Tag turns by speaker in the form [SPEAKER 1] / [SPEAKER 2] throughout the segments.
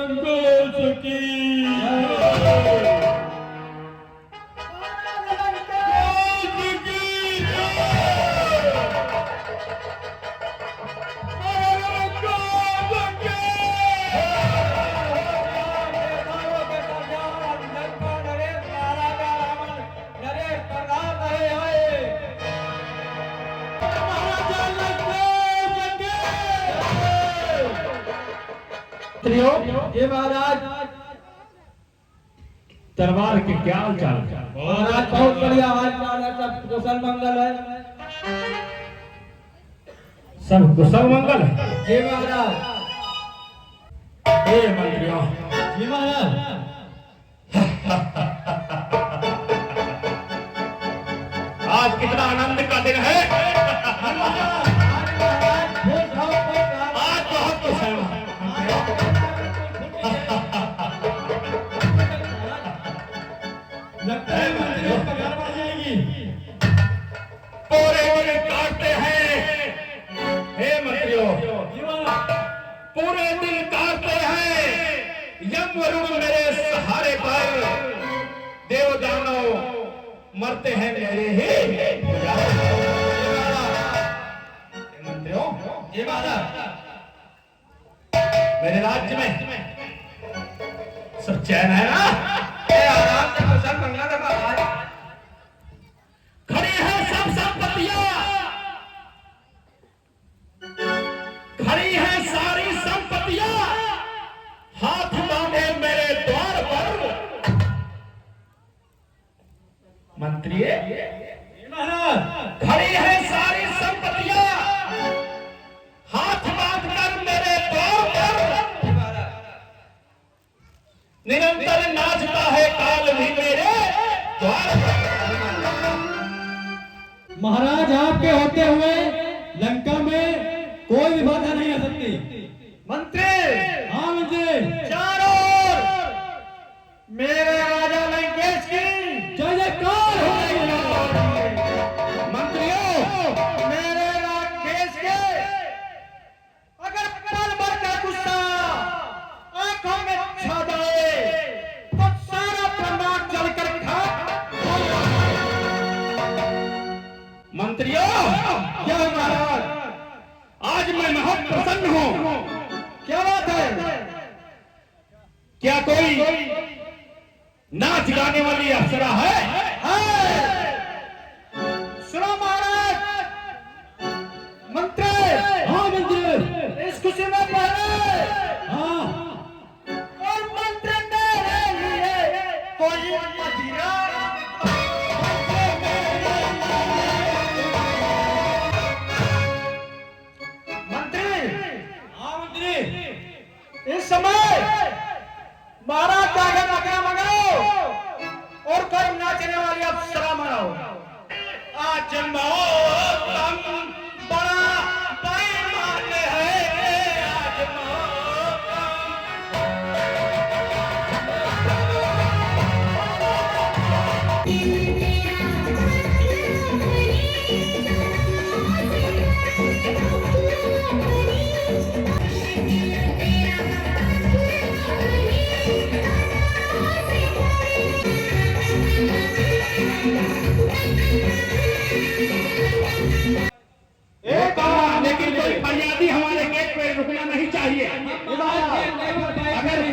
[SPEAKER 1] लंकेश की
[SPEAKER 2] ये महाराज
[SPEAKER 1] दरबार के क्या हाल चाल?
[SPEAKER 2] महाराज बहुत बढ़िया हाल चाल है, सब कुशल मंगल है।
[SPEAKER 1] सब कुशल मंगल है।
[SPEAKER 2] जी महाराज।
[SPEAKER 1] हे मंत्रियों।
[SPEAKER 2] जी महाराज।
[SPEAKER 1] आज कितना आनंद का दिन है। आज बहुत खुश है।
[SPEAKER 2] लगता है मंत्रियों का घर बढ़ जाएगी।
[SPEAKER 1] पूरे दिन काटते हैं। हे मंत्रियों, पूरे दिन काटते हैं। यम वरुण मेरे सहारे पर, देव दानव मरते हैं मेरे ही। मंत्रियों,
[SPEAKER 2] जी महाराज।
[SPEAKER 1] मेरे राज्य में सब चैन है ना?
[SPEAKER 2] आराम से कुशल मंगल है महाराज।
[SPEAKER 1] खड़ी है सब संपत्तियां, खड़ी है सारी संपत्तियां, हाथ बांधे मेरे द्वार पर। मंत्री
[SPEAKER 2] महाराज।
[SPEAKER 1] खड़ी है सारी संपत्तियां, हाथ बांधकर मेरे द्वार पर। निरंतर नाचता है काल भी मेरे द्वार पर।
[SPEAKER 2] महाराज आपके होते हुए लंका में कोई भी बाधा नहीं आ सकती।
[SPEAKER 1] मंत्री,
[SPEAKER 2] हाँ मंत्री।
[SPEAKER 1] चारों ओर मेरे राजा लंकेश की
[SPEAKER 2] जय जयकार हो रही है।
[SPEAKER 1] मंत्रियों, मेरे लंकेश के अगर पल भर का गुस्सा आंखों में छा जाए तो सारा ब्रह्मांड जलकर खाक हो जाए। मंत्रियों, क्या महाराज, आज मैं बहुत प्रसन्न हूं। क्या बात है? क्या कोई नाच गाने वाली अप्सरा है? सुनो महाराज, मंत्री।
[SPEAKER 2] हाँ मंत्री।
[SPEAKER 1] इस खुशी में पहले
[SPEAKER 2] हाँ।
[SPEAKER 1] और मंत्री मेरे लिए कोई मदिरा। मंत्री,
[SPEAKER 2] हाँ मंत्री।
[SPEAKER 1] इस समय महाराज जाकर मकरा मंगाओ और कोई नाचने वाली अप्सरा मनाओ। आज मौसम बड़ा बेईमान है। आज लेकिन कोई फरियादी हमारे गेट पे रुकना नहीं चाहिए। अगर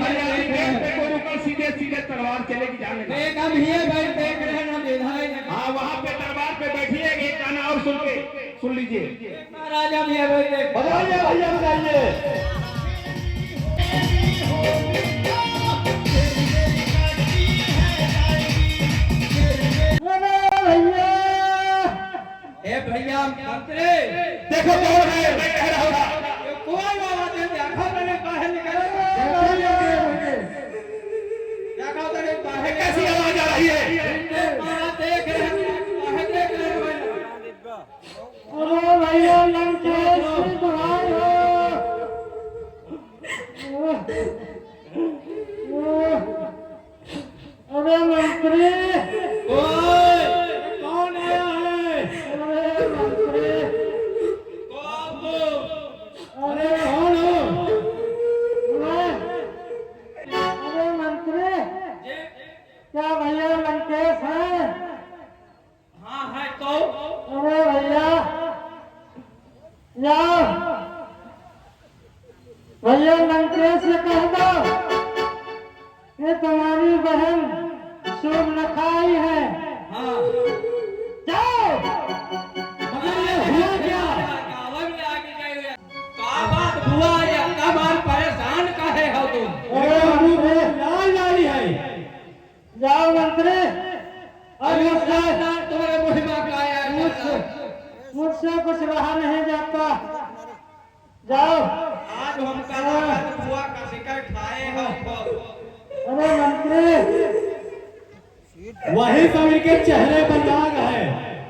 [SPEAKER 1] फरियादी गेट पे कोई रुके, सीधे सीधे तलवार चलेगी जाने।
[SPEAKER 2] देख रहे हैं ना विधायक।
[SPEAKER 1] हाँ, वहाँ पे दरबार पे बैठिए, एक गाना और सुन लीजिए।
[SPEAKER 2] महाराज हम ये बैठे।
[SPEAKER 1] बताइए भैया, बताइए।
[SPEAKER 2] भैया मंत्री
[SPEAKER 1] देखो कौन है, मैं कह रहा हूँ।
[SPEAKER 2] कोई बाबा दे देखा मैंने बाहर निकल देखा तेरे बाहर
[SPEAKER 1] कैसी आवाज आ रही है?
[SPEAKER 2] देख रहे हैं बाहर देख रहे हैं।
[SPEAKER 3] अरे भैया लंकेश की दुहाई हो। अरे मंत्री
[SPEAKER 2] कौन आया है?
[SPEAKER 3] अरे मंत्री
[SPEAKER 2] कौन?
[SPEAKER 3] अरे कौन हो? भैया लंकेश से कह दो ये तुम्हारी बहन सुर्पनखा आई है।
[SPEAKER 2] हाँ
[SPEAKER 3] जाओ।
[SPEAKER 2] मगर ये हुआ क्या? का बात हुआ या का बात परेशान काहे हो तुम?
[SPEAKER 3] अरे मंत्री
[SPEAKER 2] लाल लाली है।
[SPEAKER 3] जाओ मंत्री।
[SPEAKER 2] अरे तुम्हारे मुहिमा का आया
[SPEAKER 3] मुझसे कुछ रहा नहीं जाता। जाओ।
[SPEAKER 2] आज हम बुआ का शिकार खाए हो।
[SPEAKER 3] अरे मंत्री
[SPEAKER 2] वही कवि के चेहरे पर दाग है।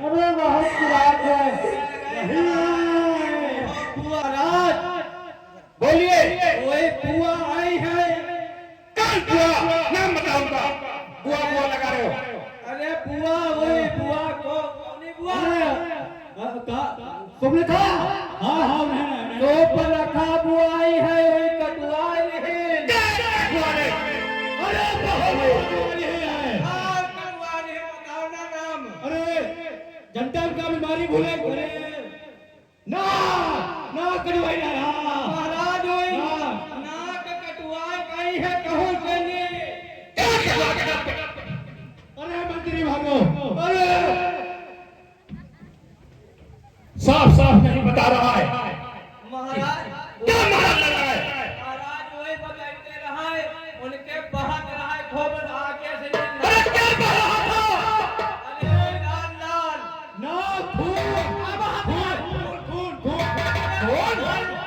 [SPEAKER 3] अरे बहुत चिराग है।
[SPEAKER 2] यही है बुआ राज।
[SPEAKER 1] बोलिए।
[SPEAKER 2] वही बुआ आई है।
[SPEAKER 1] कौन बुआ? नाम बताओ उनका। बुआ बुआ लगा रहे हो।
[SPEAKER 2] अरे बुआ वही बुआ को कौन बुआ? तुमने कहा? हाँ हाँ मैंने तो पर रखा बुआ आई है वही कटुआ नहीं।
[SPEAKER 1] बुआ ने।
[SPEAKER 2] अरे बहुत वाली है। हाँ कटुआ नहीं बताओ ना नाम। अरे जनता का बीमारी भूले अरे ना ना कटुआ ही ना महाराज वही ना का कटुआ कहीं है कहूँ से नहीं। अरे मंत्री भागो। अरे
[SPEAKER 1] साफ साफ नहीं बता रहा है।
[SPEAKER 2] महाराज
[SPEAKER 1] क्या महाराज लग रहा है?
[SPEAKER 2] महाराज वही बताते रहा है उनके बहक रहा है खूब आगे से
[SPEAKER 1] अरे क्या कह रहा था?
[SPEAKER 2] अरे लाल लाल ना खून खून
[SPEAKER 1] कौन?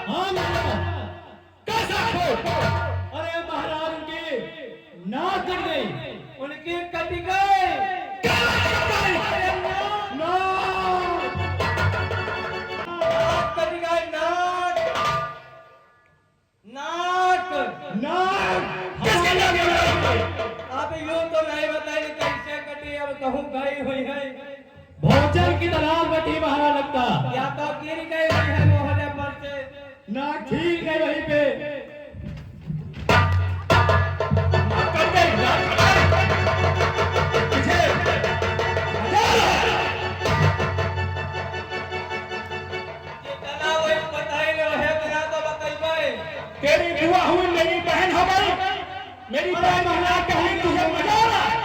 [SPEAKER 2] हाँ महाराज
[SPEAKER 1] कैसा खून?
[SPEAKER 2] अरे महाराज उनकी नाक कट गई उनकी कट गई।
[SPEAKER 1] क्या लगा? किसके लगे हुए?
[SPEAKER 2] आप यूं तो नहीं बताइए कैसे कटी अब कहूँ गई हुई है। भोजन की दलाल बैठी वहां लगता या तो गिर गई हुई है मोहल्ले पर से ना ठीक है वहीं पे
[SPEAKER 1] कर दे ना पीछे
[SPEAKER 2] जितना वही बताई लो है बिना तो बताइए।
[SPEAKER 1] तेरी बुआ हुई मेरी बहन हो गई। मेरी बहन बहना कहीं तुझे मजा आ रहा है?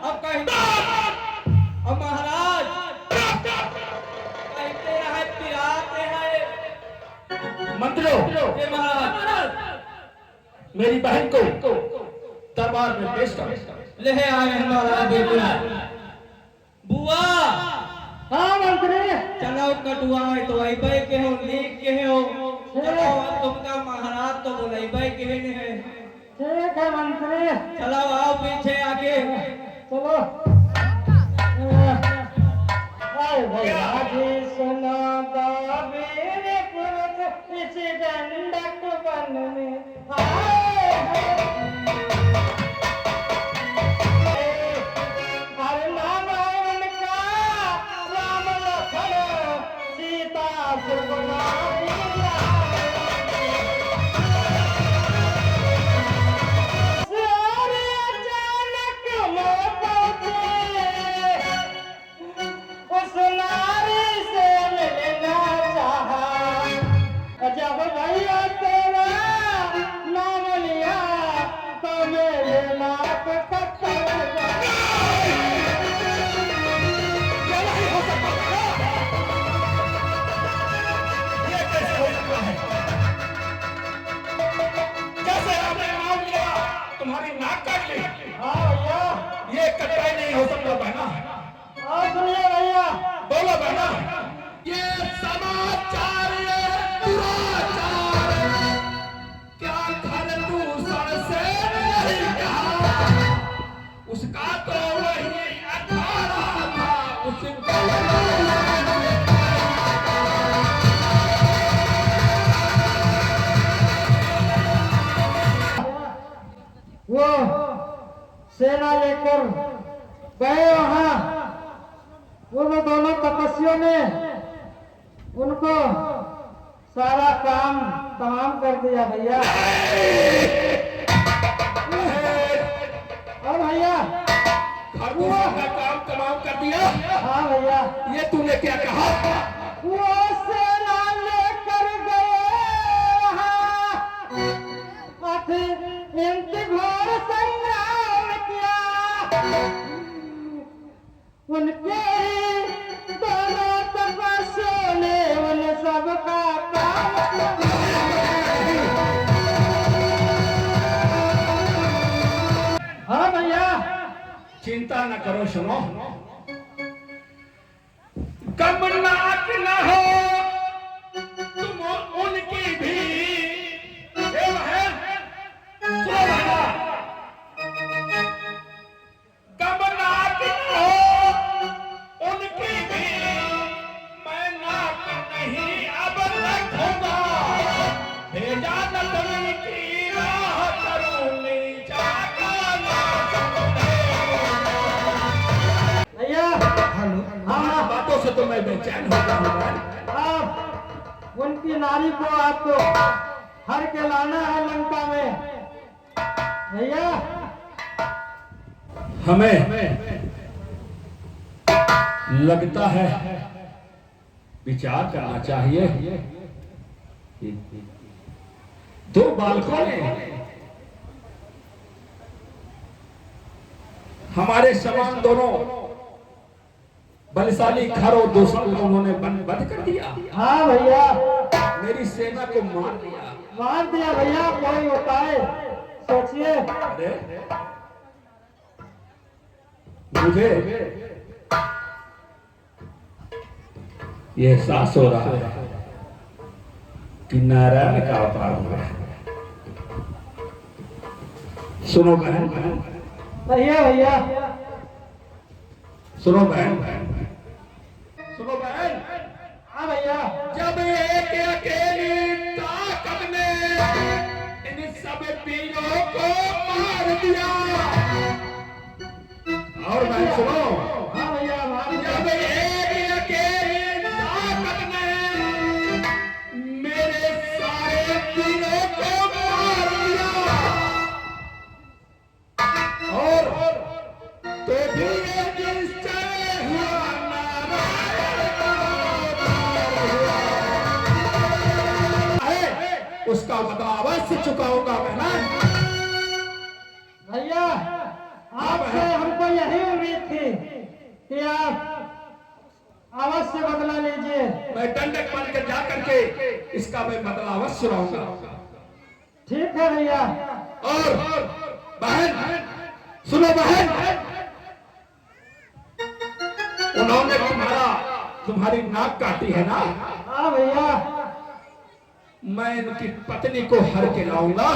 [SPEAKER 2] अब कहीं अब महाराज कहते हैं पिराते हैं
[SPEAKER 1] मंत्रियों
[SPEAKER 2] ये महाराज
[SPEAKER 1] मेरी बहन को दरबार में पेश कर।
[SPEAKER 2] ले आए हैं महाराज बिल्कुल। बुआ
[SPEAKER 3] हाँ मंत्री।
[SPEAKER 2] चलो कटुआ है तो वही पे के हो लीक के हो चलो तुमका महाराज तो बोले भाई के नहीं है।
[SPEAKER 3] ठीक है मंत्री।
[SPEAKER 2] चलो आओ पीछे आके
[SPEAKER 3] चलो। भैया जी सुनो तो वीर पुरुष इस दंडक वन में हर नाम उनका राम लखन सीता सुखनाई। उस नारी से मिलना चाहा जब भैया तेरा नाम लिया तो मेरे नाक
[SPEAKER 1] कैसे आपने नाम लिया? तुम्हारी नाक काट ली।
[SPEAKER 3] हाँ भैया।
[SPEAKER 1] ये कतई नहीं हो सकता बहना।
[SPEAKER 3] हाँ सुनिए भैया।
[SPEAKER 1] बोलो बहना। ये समाचार ये दुराचार क्या घर दूषण से नहीं कहा? उसका तो वही अखाड़ा था। उसका
[SPEAKER 3] वो सेना लेकर गए वहां। वो दोनों तपस्वियों ने उनको सारा काम तमाम कर दिया भैया। और भैया
[SPEAKER 1] खरगोश का काम तमाम कर दिया।
[SPEAKER 3] हाँ भैया।
[SPEAKER 1] ये तूने क्या कहा?
[SPEAKER 3] वो सेना लेकर गए
[SPEAKER 1] चिंता न करो, सुनो। कमनाक न हो तुम उनकी भी, है सुनो बेटा, कमनाक न हो उनकी भी, मैं नाक नहीं अब रखूंगा, भेजा न करूं की राह करूं नीचा का ना।
[SPEAKER 3] भैया
[SPEAKER 1] हाँ, बातों से तो मैं बेचैन हो गया हूँ।
[SPEAKER 3] आप उनकी नारी को आपको हर के लाना है लंका में भैया।
[SPEAKER 1] हमें लगता है विचार करना चाहिए। दो बालकों ने हमारे समान दोनों बलशाली खर और दूसरों को उन्होंने बंद कर दिया।
[SPEAKER 3] हाँ भैया,
[SPEAKER 1] मेरी सेना को मार दिया।
[SPEAKER 3] मार दिया भैया, कोई उपाय सोचिए।
[SPEAKER 1] अरे मुझे ये एहसास हो रहा है कि नारायण का अवतार हुआ। सुनो बहन,
[SPEAKER 3] भैया भैया
[SPEAKER 1] सुनो बहन, सुनो बहन।
[SPEAKER 3] हाँ भैया,
[SPEAKER 1] जब एक अकेली ताकत ने इन सब पीरों को मार दिया, और बहन सुनो,
[SPEAKER 3] हाँ भैया,
[SPEAKER 1] जब एक अकेली ताकत ने मेरे सारे पीरों को मार दिया, और तो भी ये निश्चय हुआ नारायण है, उसका बदला अवश्य चुकाऊंगा मैं।
[SPEAKER 3] भैया आपसे हमको यही उम्मीद थी कि आप अवश्य बदला लीजिए।
[SPEAKER 1] मैं दंडक बन के जा करके इसका मैं बदला अवश्य रहूंगा।
[SPEAKER 3] ठीक है भैया।
[SPEAKER 1] और बहन सुनो बहन, उन्होंने तुम्हारी नाक काटी है ना?
[SPEAKER 3] हाँ भैया।
[SPEAKER 1] मैं इनकी पत्नी को हर के लाऊंगा।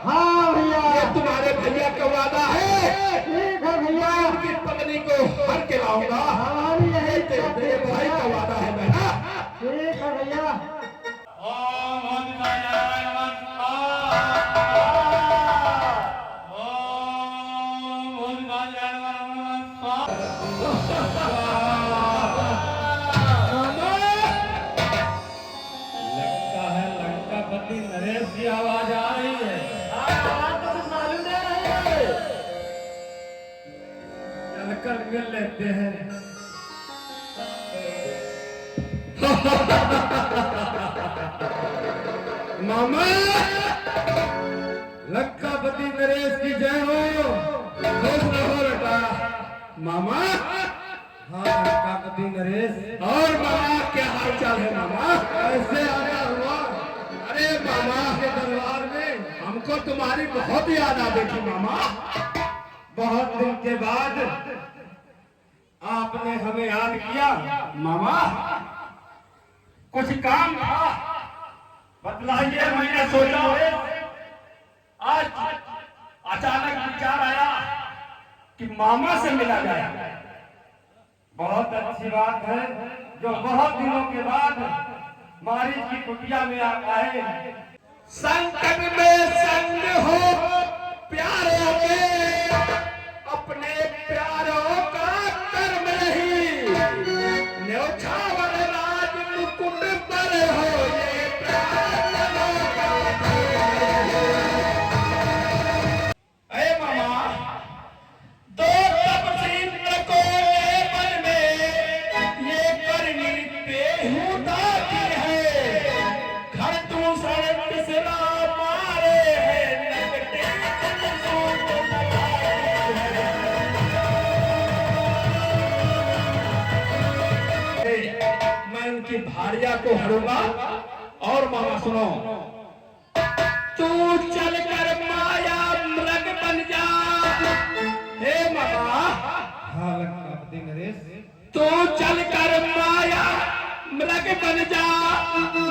[SPEAKER 3] हाँ भैया,
[SPEAKER 1] ये तुम्हारे भैया का वादा है।
[SPEAKER 3] ठीक है भैया,
[SPEAKER 1] इनकी पत्नी को हर के लाऊंगा।
[SPEAKER 3] हमारी यही
[SPEAKER 1] तेरे भाई का वादा है बहना।
[SPEAKER 3] ठीक है भैया।
[SPEAKER 2] लगता है लंकापति नरेश की आवाज आ रही है।
[SPEAKER 3] मालूम है
[SPEAKER 2] चलकर मिल लेते हैं।
[SPEAKER 1] मामा,
[SPEAKER 2] लंकापति नरेश की जय हो।
[SPEAKER 1] खुश रहो बेटा। मामा,
[SPEAKER 2] हाँ लंकापति नरेश।
[SPEAKER 1] और मामा क्या हाल चाल है मामा?
[SPEAKER 2] कैसे आया हुआ?
[SPEAKER 1] अरे मामा
[SPEAKER 2] के दरबार में
[SPEAKER 1] हमको तुम्हारी बहुत याद आ रही थी मामा।
[SPEAKER 2] बहुत दिन के बाद आपने हमें याद किया।
[SPEAKER 1] मामा कुछ काम था,
[SPEAKER 2] बतलाइए। मैंने सोचा
[SPEAKER 1] आज अचानक विचार आया कि मामा से मिला जाए।
[SPEAKER 2] बहुत अच्छी बात है जो बहुत दिनों के बाद मारिच की कुटिया में आता है।
[SPEAKER 1] संकट में संग हो प्यारों के, अपने प्यारों का कर्म नहीं, न्योछावर राज मुकुट पर हो ये प्यारों का। अरे मामा, दो तपसीन को लेबल में ये करनी बेहुदा की है, घर दूसरे तीसरा मारे हैं, नगटे सूट लगाए हैं। मैं उनकी भारिया को हरूंगा। और मामा सुनो, तू चल कर माया मृग बन जा। हे मामा, तिलक बन जा,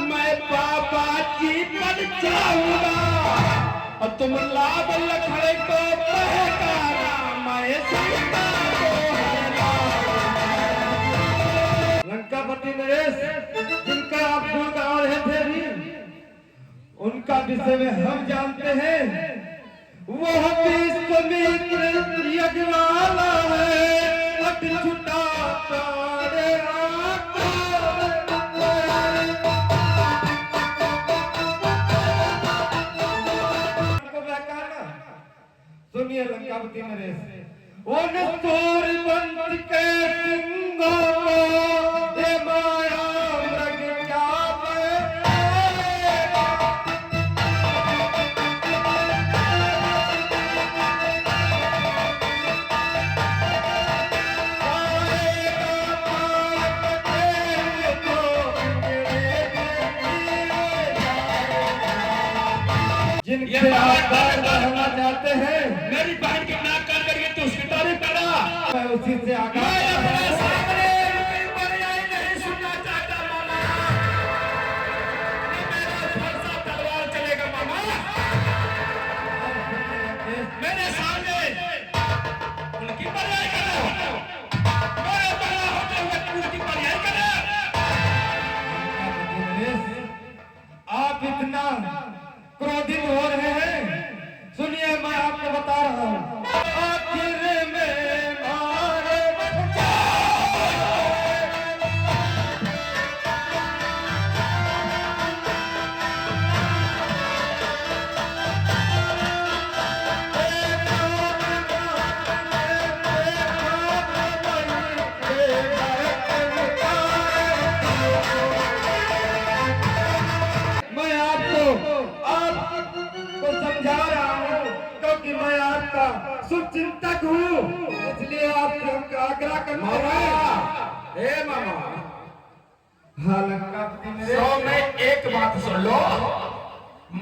[SPEAKER 1] मैं बाबा जी बन जाऊंगा। और तुम लाभ लखड़े को बहकाना, मैं सीता को लंकापति नरेश जिनका आप गुण गा रहे थे भी, उनका विषय में हम जानते हैं। वह विश्वामित्र यज्ञवाला है, अट छुटा तारे सुनिए लंकापति नरेश, उन सूर्यवंश के सिंहों को ये माया मृग क्या जिनके आप रहना चाहते हैं, मेरी बहन की नाक कान करके तो उसकी तारीफ करा, मैं उसी से आगे अपने सामने नहीं सुनना चाहता मामा। मेरा फरसा तलवार चलेगा मामा, मेरे सामने उनकी बड़ाई करो, मेरे बड़ा होते हुए उनकी बड़ाई करो। आप इतना क्रोधित हो रहे हैं, सुनिए मैं आपको बता रहा हूँ। आखिर में मारे समझा रहा हूँ, क्योंकि मैं आपका शुभचिंतक हूँ, इसलिए आपको आग्रह करना है। हे मामा, हाँ लंकापति मेरे, तो मैं एक बात सुन लो,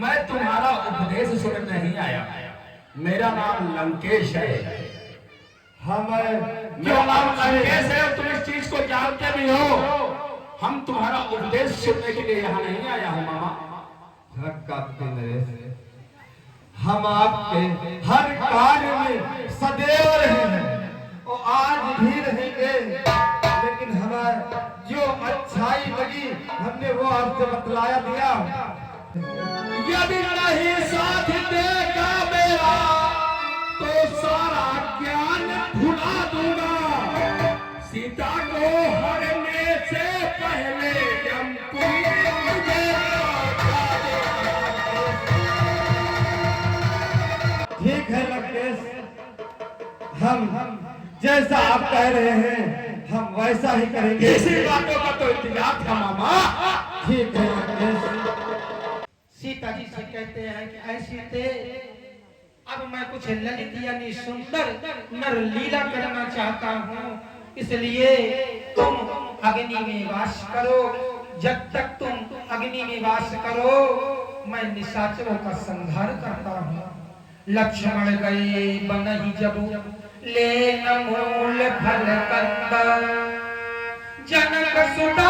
[SPEAKER 1] मैं तुम्हारा उपदेश सुनने नहीं आया। मेरा नाम लंकेश है। हाँ मेरा नाम लंकेश है और तुम इस चीज को जानते भी हो। हम तुम्हारा उपदेश सुनने के लिए यहाँ नहीं आया हूँ मामा। लंकापति नरेश, हम आपके हर कार्य में सदैव रहे हैं और आज भी रहेंगे, लेकिन हमें जो अच्छाई लगी हमने वो आपसे बतलाया दिया। यदि नहीं साथ देगा मेरा तो सारा ज्ञान भुला दूंगा। सीता को हरने से पहले ठीक है लंकेश, हम जैसा आप कह रहे हैं हम वैसा ही करेंगे। इसी बातों का तो इंतजार था मामा। ठीक है लंकेश।
[SPEAKER 3] सीता जी से कहते हैं कि ऐसी थे, अब मैं कुछ ललित यानी सुंदर नर लीला करना चाहता हूँ, इसलिए तुम अग्नि में वास करो। जब तक तुम अग्नि में वास करो मैं निशाचरों का संहार करता हूँ। लक्ष्मण गए बनहि जबु ले न मूल फल कंद, जनक सुता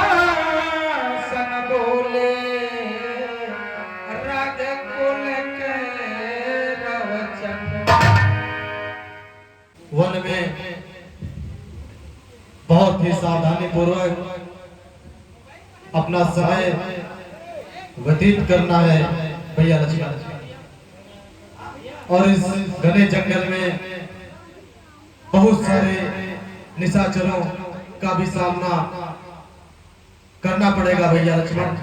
[SPEAKER 3] सन बोले रघुकुल के रवचन।
[SPEAKER 2] वन में बहुत ही सावधानी पूर्वक अपना समय व्यतीत करना है भैया लक्ष्मण। और इस घने जंगल में बहुत सारे निशाचरों का भी सामना करना पड़ेगा भैया लक्ष्मण।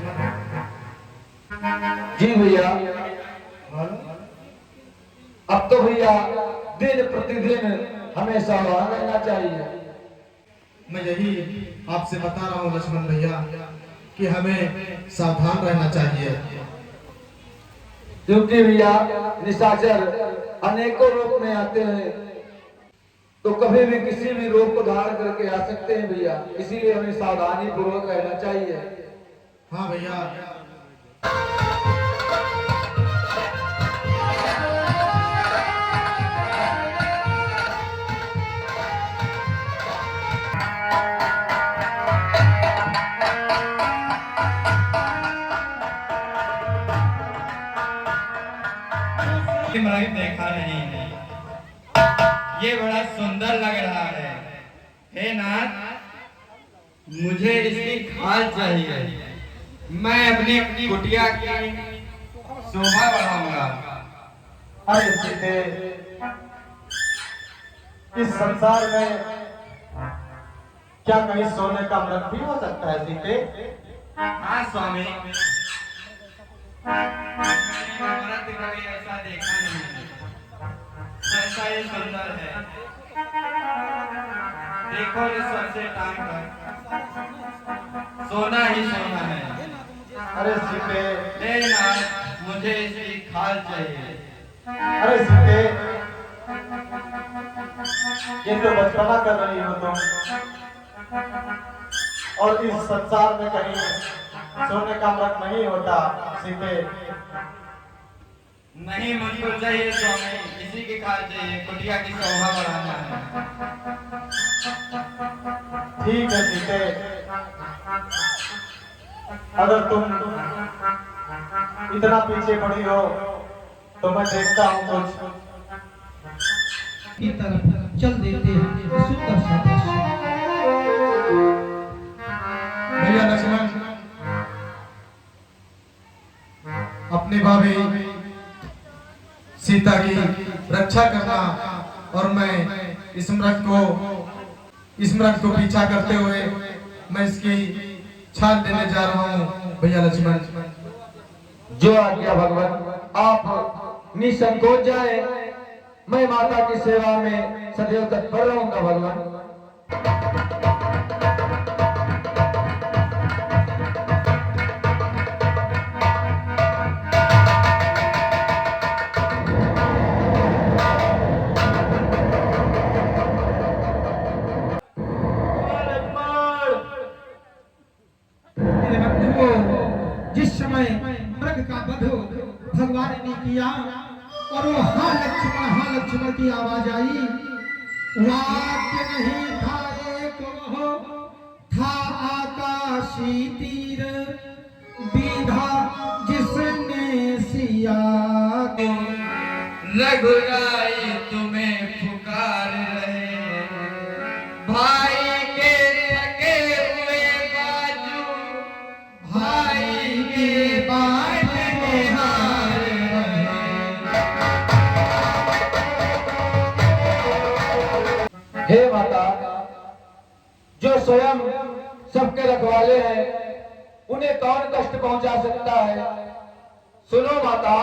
[SPEAKER 4] जी भैया, अब तो भैया दिन प्रतिदिन हमें सावधान रहना चाहिए।
[SPEAKER 2] मैं यही आपसे बता रहा हूँ लक्ष्मण भैया कि हमें सावधान रहना चाहिए,
[SPEAKER 4] क्योंकि भैया निशाचर अनेकों रूप में आते हैं, तो कभी भी किसी भी रूप को धारण करके आ सकते हैं भैया, इसीलिए हमें सावधानी पूर्वक रहना चाहिए।
[SPEAKER 2] हाँ भैया।
[SPEAKER 1] मृग देखा नहीं है, ये बड़ा सुंदर लग रहा है। हे नाथ, मुझे इसकी खाल चाहिए, मैं अपनी कुटिया की शोभा बढ़ाऊंगा।
[SPEAKER 5] अरे सीते, इस संसार में क्या कहीं सोने का मृग भी हो सकता है सीते?
[SPEAKER 1] हाँ स्वामी, मृग कभी ऐसा देखा नहीं है, ऐसा ये सुंदर है। देखो इस सर से टांग कर, सोना ही सोना है।
[SPEAKER 5] अरे सीते,
[SPEAKER 1] हे नाथ, मुझे इसकी खाल चाहिए।
[SPEAKER 5] अरे सीते, ये तो बचपना कर रही हो तुम, और इस संसार में कहीं सोने का मृग नहीं होता सीते।
[SPEAKER 1] नहीं, मुझको चाहिए स्वामी, इसी की खाल चाहिए, कुटिया की शोभा बढ़ाना है।
[SPEAKER 5] ठीक है सीते, अगर तुम इतना पीछे पड़ी हो तो मैं देखता हूँ कुछ।
[SPEAKER 3] की तरफ चल देते हैं सुंदर सा दृश्य।
[SPEAKER 5] भैया लक्ष्मण, अपनी भाभी सीता की रक्षा करना, और मैं इस मृग को पीछा करते हुए मैं इसकी छाल लेने जा रहा हूँ। भैया लक्ष्मण,
[SPEAKER 4] जो आज्ञा भगवान, आप निसंकोच जाए, मैं माता की सेवा में सदैव तत्पर रहूंगा भगवान।
[SPEAKER 3] मेरे बंधुओं, जिस समय मृग का वध भगवान ने किया और वो हाँ लक्ष्मण की आवाज आई, वाक्य नहीं था एक, वो था आकाशी तीर, बीधा जिसने सिया को।
[SPEAKER 1] रघुराई तुम्हें पुकार रहे, भाई के थके हुए बाजू, भाई के बाट में हार रहे।
[SPEAKER 4] हे माता, जो स्वयं सबके रखवाले हैं, उन्हें कौन कष्ट पहुंचा सकता है? सुनो माता,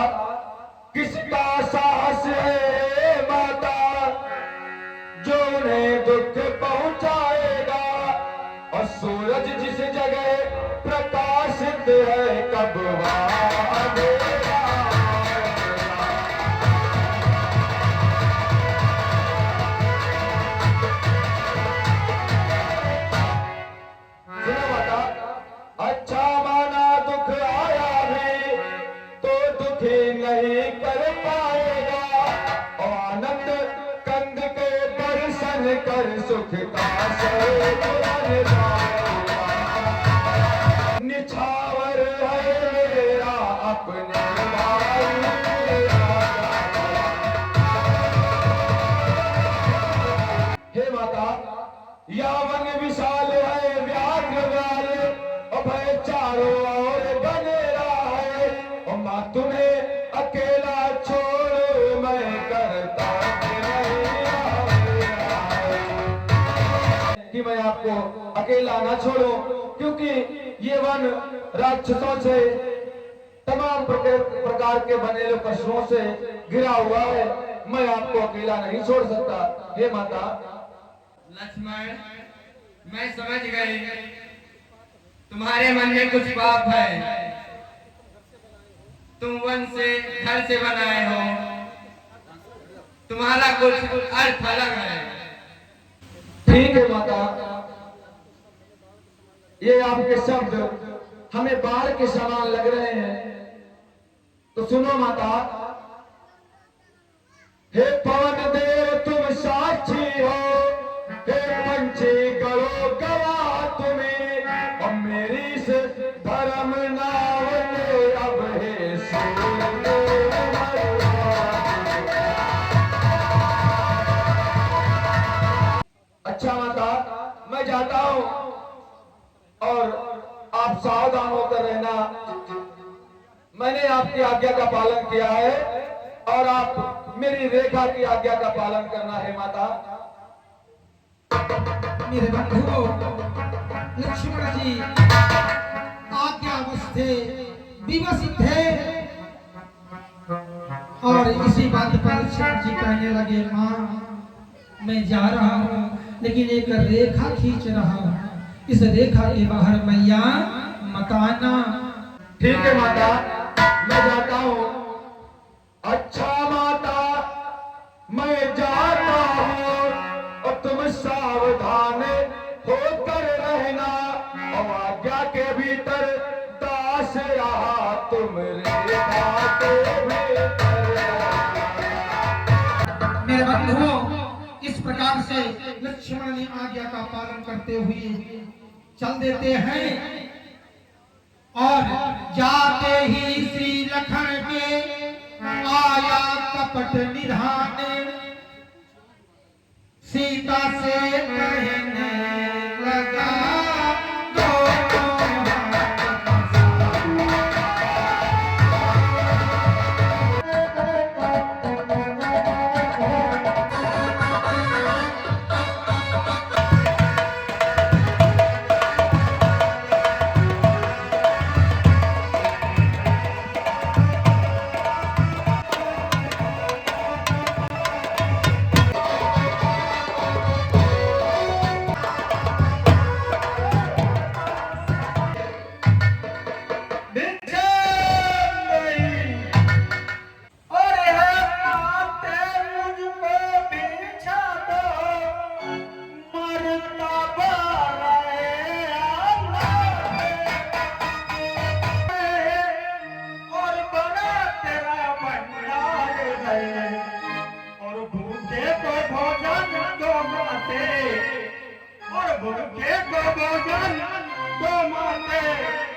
[SPEAKER 4] किसका साहस है माता, जो उन्हें दुख पहुंचाएगा? और सूरज जिस जगह प्रकाशित है, कब वहाँ अंधेरा आएगा? सुनो माता, अच्छा माना दुख आया भी तो दुखी नहीं कर पाएगा, और आनंद कंद के दर्शन कर सुख का स्वर्ग बन जाएगा। निछावर है मेरा अपने भाई राजा। हे माता, या वन विशाल है व्याघ्र वाले, अभय चारों ओर बनेरा है, और माँ तुम्हें अकेला छोड़ मैं करता नहीं आए। कि मैं आपको अकेला ना छोड़ूं, क्योंकि ये वन राक्षसों से, तमाम प्रकार के बनेले पशुओं से घिरा हुआ है, मैं आपको अकेला नहीं छोड़ सकता। हे माता।
[SPEAKER 1] लक्ष्मण, मैं समझ गई, तुम्हारे मन में कुछ पाप है, तुम वन से घर से बनाए हो, तुम्हारा कुछ अर्थ अलग है।
[SPEAKER 4] ठीक है माता, ये आपके शब्द हमें बाढ़ के समान लग रहे हैं, तो सुनो माता। हे पवन देव तुम साक्षी हो, हे पंछी करो गवाह तुम्हें, और मेरी इस धर्म नाव ने अब हे सूर्य भगवान। आपकी आज्ञा का पालन किया है और आप मेरी रेखा की आज्ञा का पालन करना है माता।
[SPEAKER 3] मेरे बंधु लक्ष्मण जी आज्ञावश थे, विवश थे और इसी बात पर लक्ष्मण जी कहने लगे, माँ मैं जा रहा हूँ लेकिन एक रेखा खींच रहा हूँ, इस रेखा के बाहर मैया मत आना।
[SPEAKER 4] ठीक है माता, मैं जाता हूँ। अच्छा माता, मैं जाता हूँ और तुम सावधान होकर रहना और आज्ञा के भीतर दास रहा तुम रेखा के भीतर।
[SPEAKER 3] मेरे बंधुओं इस प्रकार से लक्ष्मण ने आज्ञा का पालन करते हुए चल देते हैं और जाते ही श्री लखन के आया कपट निधाने, सीता से कहने लगा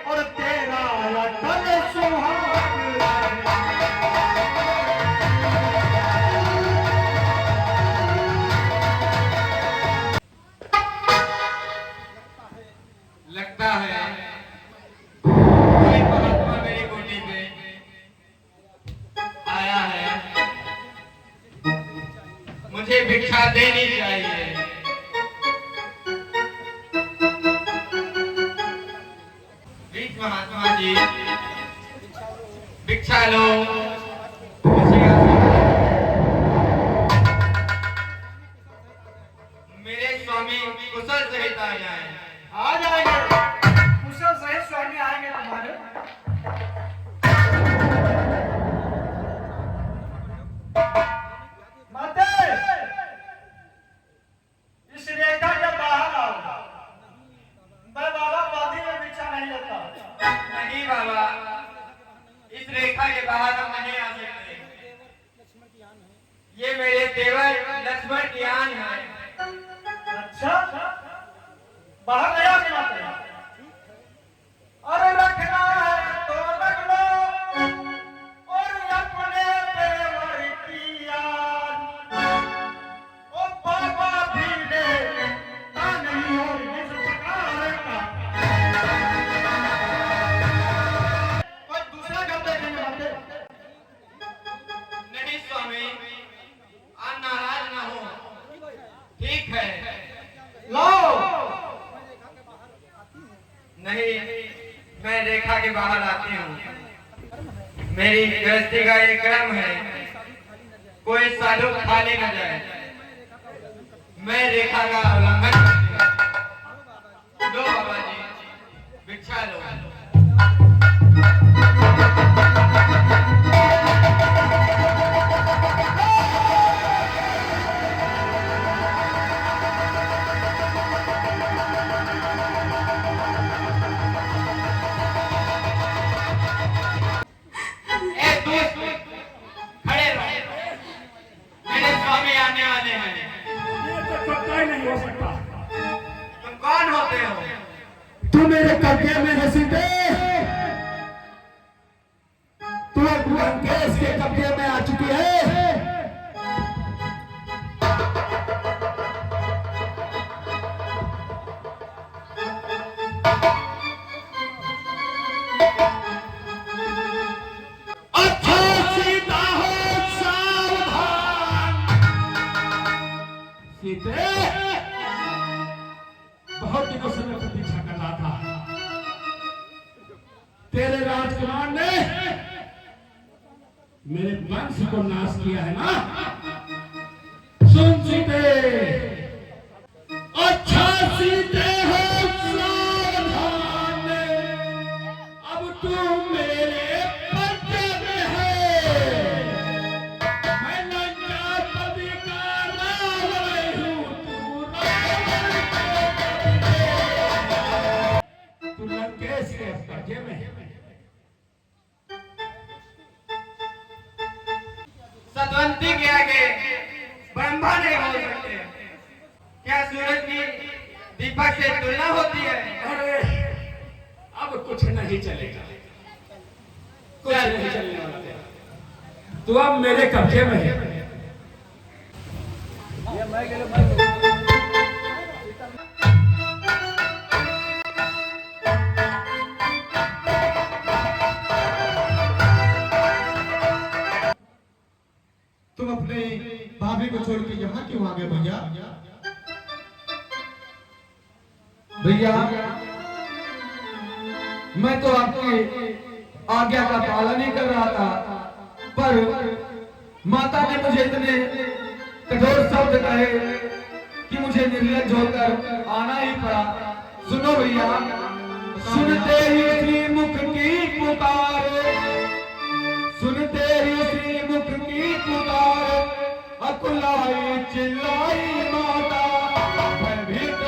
[SPEAKER 3] और तेरा तन सुहाग।
[SPEAKER 1] लगता है कोई महात्मा मेरी कुटी पे आया है, मुझे भिक्षा देनी चाहिए। प्लीज महात्मा जी भिक्षा लो। मेरे स्वामी कुशल सहित आ जाए।
[SPEAKER 3] आ जाएंगे, कुशल सहित स्वामी आएंगे तुम्हारे। माते इस रेखा के बाहर आओ, मैं बाबा बादी में भिक्षा नहीं लेता।
[SPEAKER 1] नहीं बाबा, इस रेखा के बाहर हम नहीं आ सकते। ये मेरे देवर लक्ष्मण की आन है।
[SPEAKER 3] अच्छा बाहर नहीं आने माते। अरे रखना है तो रख लो और अपने देवर की याद। ओ बाबा भी ले नहीं हो इस प्रकार का। कोई दूसरा घर देखेंगे माते।
[SPEAKER 1] नहीं स्वामी, आप नाराज ना हो। ठीक है,
[SPEAKER 3] लो
[SPEAKER 1] नहीं मैं रेखा के बाहर आती हूँ। मेरी गृहस्थी का एक क्रम है, कोई साधु खाली न जाए। मैं रेखा का उल्लंघन करती हूँ। लो बाबा जी भिक्षा लो। खड़े रहो, मेरे स्वामी आने वाले हैं।
[SPEAKER 2] नहीं हो सकता।
[SPEAKER 1] तुम कौन होते हो?
[SPEAKER 5] तू मेरे कब्जे में है सीते
[SPEAKER 2] सीते, बहुत दिनों से मैं प्रतीक्षा कर रहा था। तेरे राजकुमार ने मेरे वंश को नाश किया है ना। सुन सीते, अच्छा सीते हो सावधान, अब तू मेरे पर्दे में है। मैं लंकापति का रावण हूँ, तू लंकेश के पर्दे में है।
[SPEAKER 1] सतवंती के आगे ब्रह्मा नहीं हो सकते। क्या सूरज की दीपक से तुलना होती है?
[SPEAKER 2] अरे अब कुछ नहीं चलेगा, कुछ नहीं चलने वाला। तू अब मेरे कब्जे में है।
[SPEAKER 5] तुम अपने भाभी को छोड़ के यहाँ क्यों आ गए भैया?
[SPEAKER 4] भैया मैं तो आपकी आज्ञा का पालन ही कर रहा था, पर माता ने मुझे इतने कठोर शब्द कहे कि मुझे निर्लज होकर आना ही पड़ा। सुनो भैया, सुनते ही श्री मुख की पुकार, सुनते ही श्री मुख की पुकार, अकुलाई चिल्लाई माता, भयभीत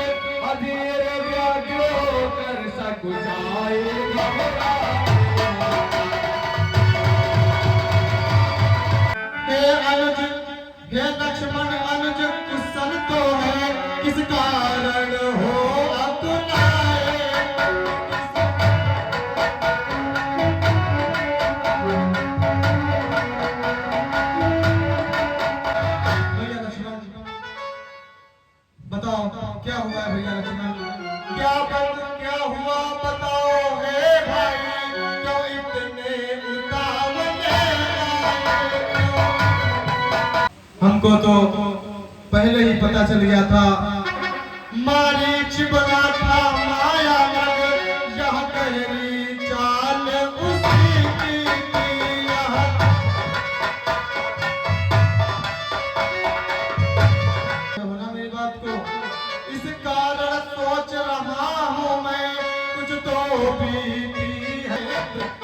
[SPEAKER 4] अधीर व्याग्र होकर सकुचाए घबरा।
[SPEAKER 5] हे अनुज, हे लक्ष्मण अनुज, कुशल तो है, किस कारण हो अकुलाए? भैया लक्ष्मण, बताओ क्या हुआ है भैया लक्ष्मण? क्या हुआ बताओ हे भाई, क्यों इतने उतावले आए? हमको तो पहले ही पता चल गया था, मारीच बना था माया नगर, यह गहरी चाल उसी की यह। होना मेरी बात को, इस कारण सोच रहा हूँ मैं, कुछ तो बीती है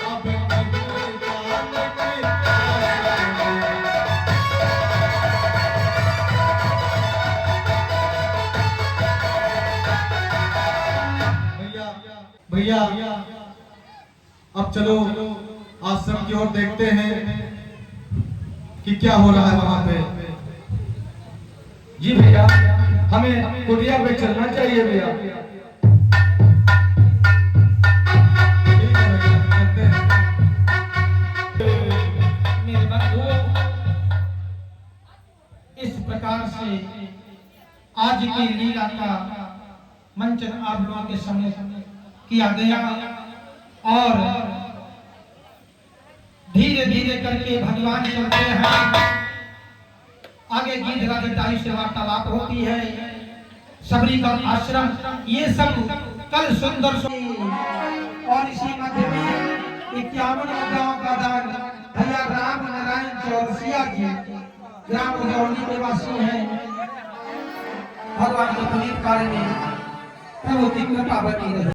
[SPEAKER 5] अब नहीं जानती। भैया अब चलो आश्रम की ओर देखते हैं कि क्या हो रहा है वहां पे।
[SPEAKER 4] जी भैया, हमें कुटिया पे चलना चाहिए भैया।
[SPEAKER 5] ठीक है भैया, चलते हैं।
[SPEAKER 3] मेरे बंधु, इस प्रकार से आज की लीला का मंचन आप लोगों के सामने किया गया और धीरे धीरे करके भगवान चलते हैं। आगे गीधराधिकारी से वार्तालाप होती है, सबरी का आश्रम, ये सब कल सुंदर और इसी मध्य में 51 गांव का दान भैया राम नारायण चौरसिया जी ग्राम उजौली निवासी हैं। भगवान के पुनीत कार्य में प्रभु की कृपा बनी रहे।